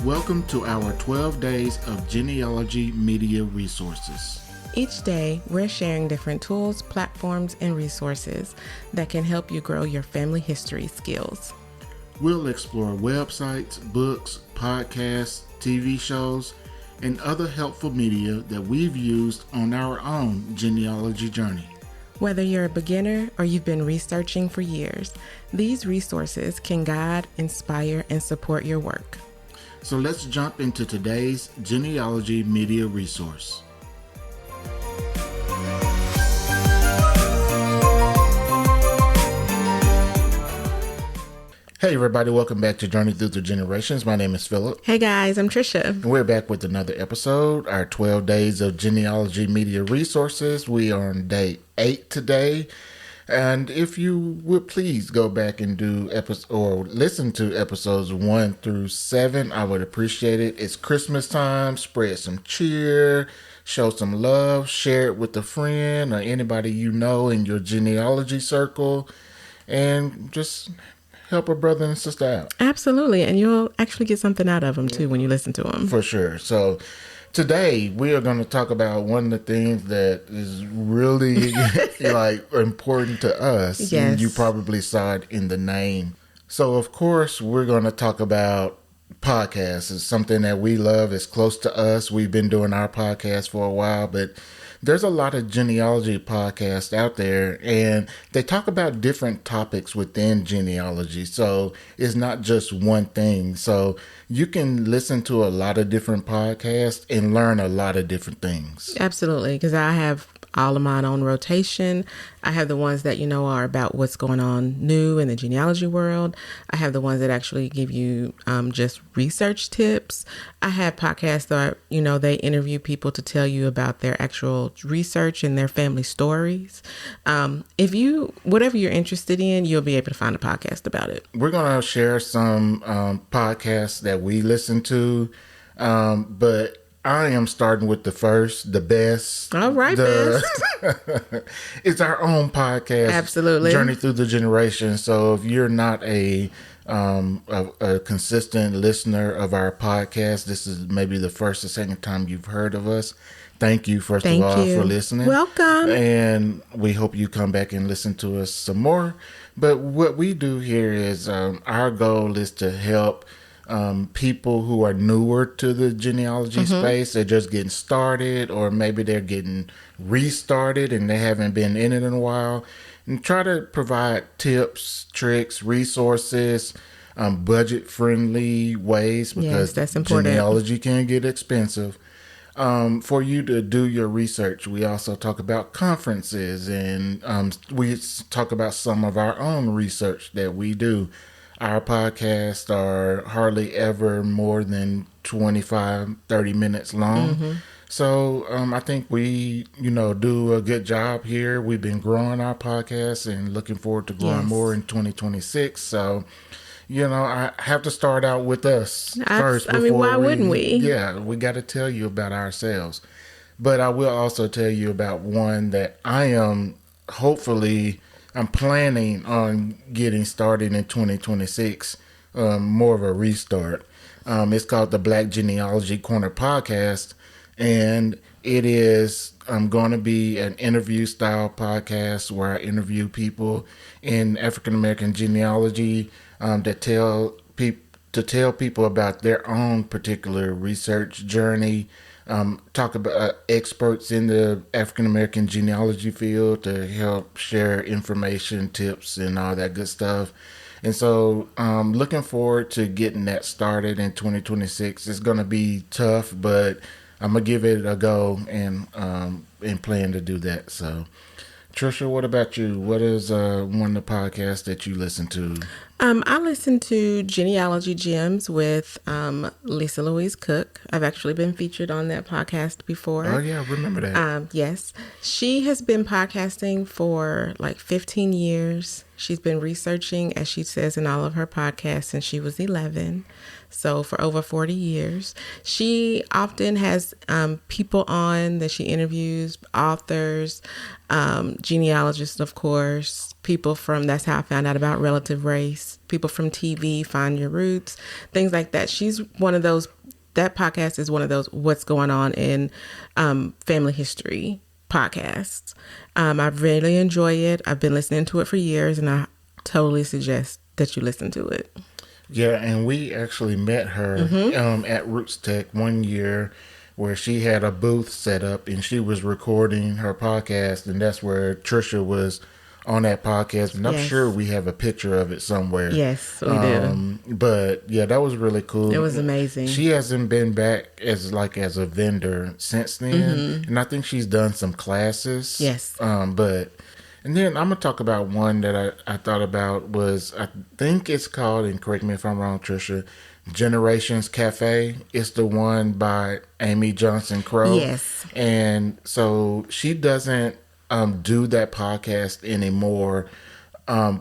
Welcome to our 12 days of Genealogy media resources. Each day, we're sharing different tools, platforms, and resources that can help you grow your family history skills. We'll explore websites, books, podcasts, TV shows, and other helpful media that we've used on our own genealogy journey. Whether you're a beginner or you've been researching for years, these resources can guide, inspire, and support your work. So let's jump into today's genealogy media resource. Hey everybody, welcome back to Journey Through the Generations. My name is Philip. Hey guys, I'm Trisha. And we're back with another episode, our 12 days of genealogy media resources. We are on day 8 today. And if you would please go back and listen to episodes 1 through 7, I would appreciate it. It's Christmas time. Spread some cheer, show some love, share it with a friend or anybody you know in your genealogy circle, and just help a brother and sister out. Absolutely. And you'll actually get something out of them too when you listen to them. For sure. So today, we are going to talk about one of the things that is really important to us. Yes. And you probably saw it in the name. So, of course, we're going to talk about podcasts. It's something that we love. It's close to us. We've been doing our podcast for a while, but there's a lot of genealogy podcasts out there, and they talk about different topics within genealogy. So it's not just one thing. So you can listen to a lot of different podcasts and learn a lot of different things. Absolutely, because I have all of mine on rotation. I have the ones that, are about what's going on new in the genealogy world. I have the ones that actually give you just research tips. I have podcasts that, they interview people to tell you about their actual research and their family stories. Whatever you're interested in, you'll be able to find a podcast about it. We're going to share some podcasts that we listen to, but I am starting with the best. All right, best. It's our own podcast. Absolutely. Journey Through the Generations. So if you're not a consistent listener of our podcast, this is maybe the first or second time you've heard of us. Thank you, first of all, for listening. Welcome. And we hope you come back and listen to us some more. But what we do here is our goal is to help people who are newer to the genealogy space. They're just getting started, or maybe they're getting restarted and they haven't been in it in a while, and try to provide tips, tricks, resources, budget-friendly ways, because that's important. Genealogy can get expensive. For you to do your research. We also talk about conferences, and we talk about some of our own research that we do. Our podcasts are hardly ever more than 25, 30 minutes long. So I think we, do a good job here. We've been growing our podcast and looking forward to growing more in 2026. So, I have to start out with us first. Why wouldn't we? Yeah, we got to tell you about ourselves. But I will also tell you about one that I'm planning on getting started in 2026, more of a restart. It's called the Black Genealogy Corner Podcast, and it is going to be an interview style podcast where I interview people in African American genealogy that tell people about their own particular research journey. Talk about experts in the African American genealogy field to help share information, tips, and all that good stuff. And so looking forward to getting that started in 2026. It's going to be tough, but I'm going to give it a go and plan to do that. So, Trisha, what about you? What is one of the podcasts that you listen to? I listen to Genealogy Gems with Lisa Louise Cook. I've actually been featured on that podcast before. Oh, yeah, I remember that. Yes. She has been podcasting for like 15 years. She's been researching, as she says in all of her podcasts, since she was 11. So for over 40 years. She often has people on that she interviews, authors, genealogists, of course, people from, that's how I found out about Relative Race, people from TV, Find Your Roots, things like that. She's one of those, that podcast is one of those what's going on in family history podcasts. I really enjoy it. I've been listening to it for years, and I totally suggest that you listen to it. Yeah, and we actually met her at Roots Tech one year where she had a booth set up and she was recording her podcast, and that's where Trisha was on that podcast, and I'm sure we have a picture of it somewhere. Yes, we do. But yeah, that was really cool. It was amazing. She hasn't been back as a vendor since then, and I think she's done some classes. Yes. And then I'm going to talk about one that I thought about was, I think it's called, and correct me if I'm wrong, Trisha, Generations Cafe. It's the one by Amy Johnson Crow. Yes. And so she doesn't do that podcast anymore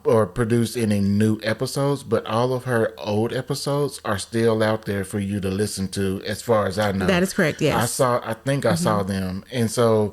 or produce any new episodes, but all of her old episodes are still out there for you to listen to, as far as I know. That is correct, yes. I think I saw them. And so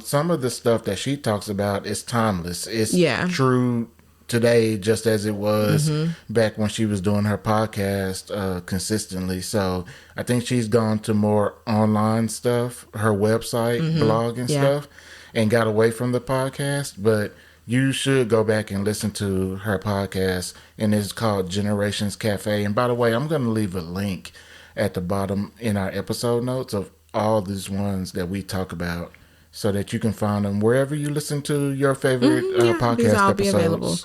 some of the stuff that she talks about is timeless. It's true today, just as it was back when she was doing her podcast consistently. So I think she's gone to more online stuff, her website, blog and stuff, and got away from the podcast. But you should go back and listen to her podcast, and it's called Generations Cafe. And by the way, I'm going to leave a link at the bottom in our episode notes of all these ones that we talk about, so that you can find them wherever you listen to your favorite podcast these all episodes. Be available.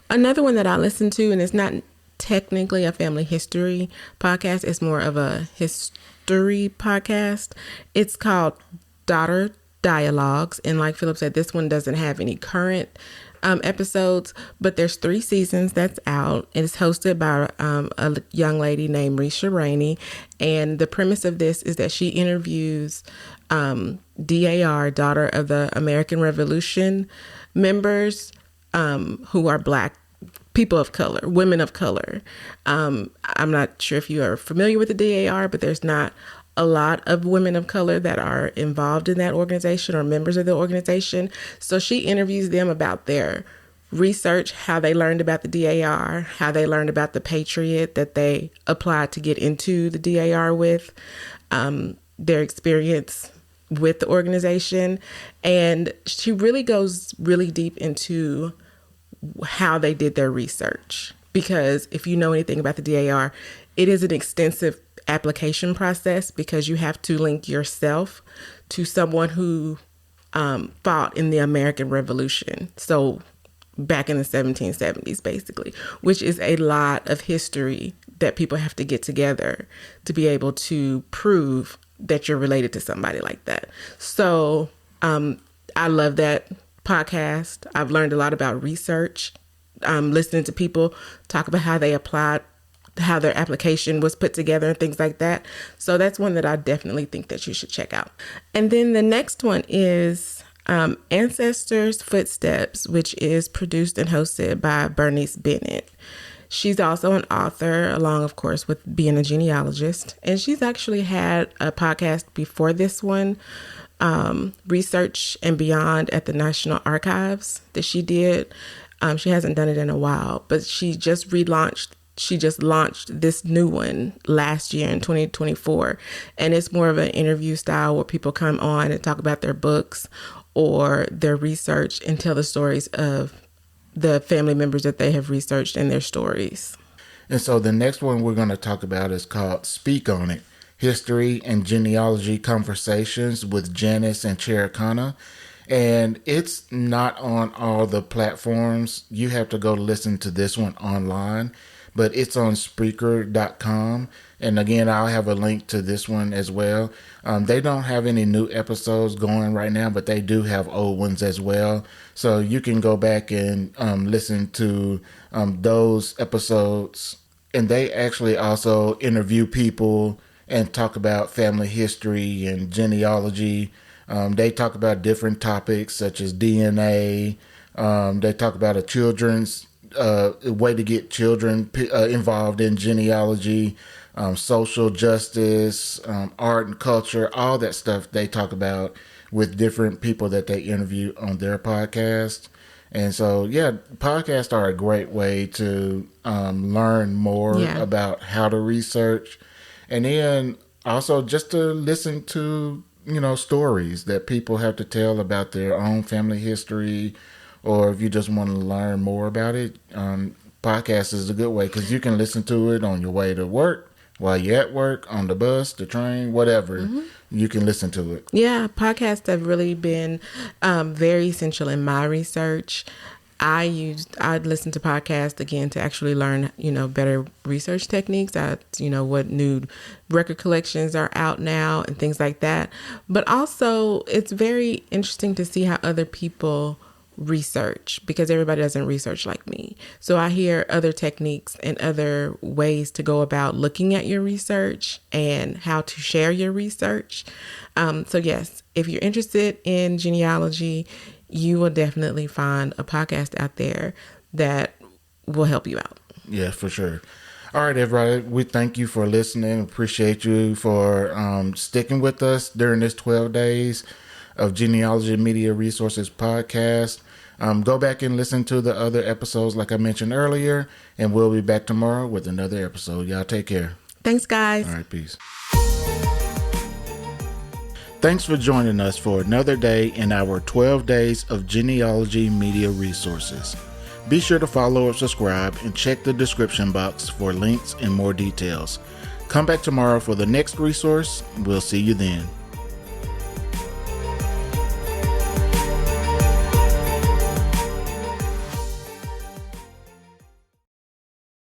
Another one that I listen to, and it's not technically a family history podcast, it's more of a history podcast. It's called Daughter Dialogues, and like Philip said, this one doesn't have any current episodes, but there's 3 seasons that's out, and it's hosted by a young lady named Risha Rainey. And the premise of this is that she interviews DAR, Daughter of the American Revolution members, who are Black people of color, women of color. I'm not sure if you are familiar with the DAR, but there's not a lot of women of color that are involved in that organization or members of the organization. So she interviews them about their research, how they learned about the DAR, how they learned about the Patriot that they applied to get into the DAR with, their experience with the organization. And she really goes really deep into how they did their research. Because if you know anything about the DAR, it is an extensive application process, because you have to link yourself to someone who fought in the American Revolution. So back in the 1770s, basically, which is a lot of history that people have to get together to be able to prove that you're related to somebody like that. So I love that podcast. I've learned a lot about research, listening to people talk about how they applied, how their application was put together and things like that. So that's one that I definitely think that you should check out. And then the next one is Ancestors' Footsteps, which is produced and hosted by Bernice Bennett. She's also an author, along, of course, with being a genealogist. And she's actually had a podcast before this one, Research and Beyond at the National Archives, that she did. She hasn't done it in a while, but she just launched this new one last year in 2024. And it's more of an interview style where people come on and talk about their books or their research and tell the stories of the family members that they have researched and their stories. And so the next one we're going to talk about is called Speak On It, History and Genealogy Conversations with Janice and Cherikana. And it's not on all the platforms. You have to go listen to this one online, but it's on Spreaker.com. And again, I'll have a link to this one as well. They don't have any new episodes going right now, but they do have old ones as well. So you can go back and listen to those episodes. And they actually also interview people and talk about family history and genealogy. They talk about different topics such as DNA, They talk about a children's way to get children involved in genealogy, social justice, art and culture, all that stuff they talk about with different people that they interview on their podcast. And so, yeah, podcasts are a great way to learn more about how to research. And then also just to listen to, stories that people have to tell about their own family history, or if you just want to learn more about it, podcast is a good way because you can listen to it on your way to work, while you're at work, on the bus, the train, whatever. Mm-hmm. You can listen to it. Yeah, podcasts have really been very essential in my research. I'd listen to podcasts again to actually learn, better research techniques. What new record collections are out now and things like that. But also it's very interesting to see how other people research, because everybody doesn't research like me. So I hear other techniques and other ways to go about looking at your research and how to share your research. So yes, if you're interested in genealogy, you will definitely find a podcast out there that will help you out. Yeah, for sure. All right, everybody. We thank you for listening. Appreciate you for sticking with us during this 12 days of Genealogy Media Resources podcast. Go back and listen to the other episodes like I mentioned earlier, and we'll be back tomorrow with another episode. Y'all take care. Thanks, guys. All right, peace. Thanks for joining us for another day in our 12 days of Genealogy Media Resources. Be sure to follow or subscribe and check the description box for links and more details. Come back tomorrow for the next resource. We'll see you then.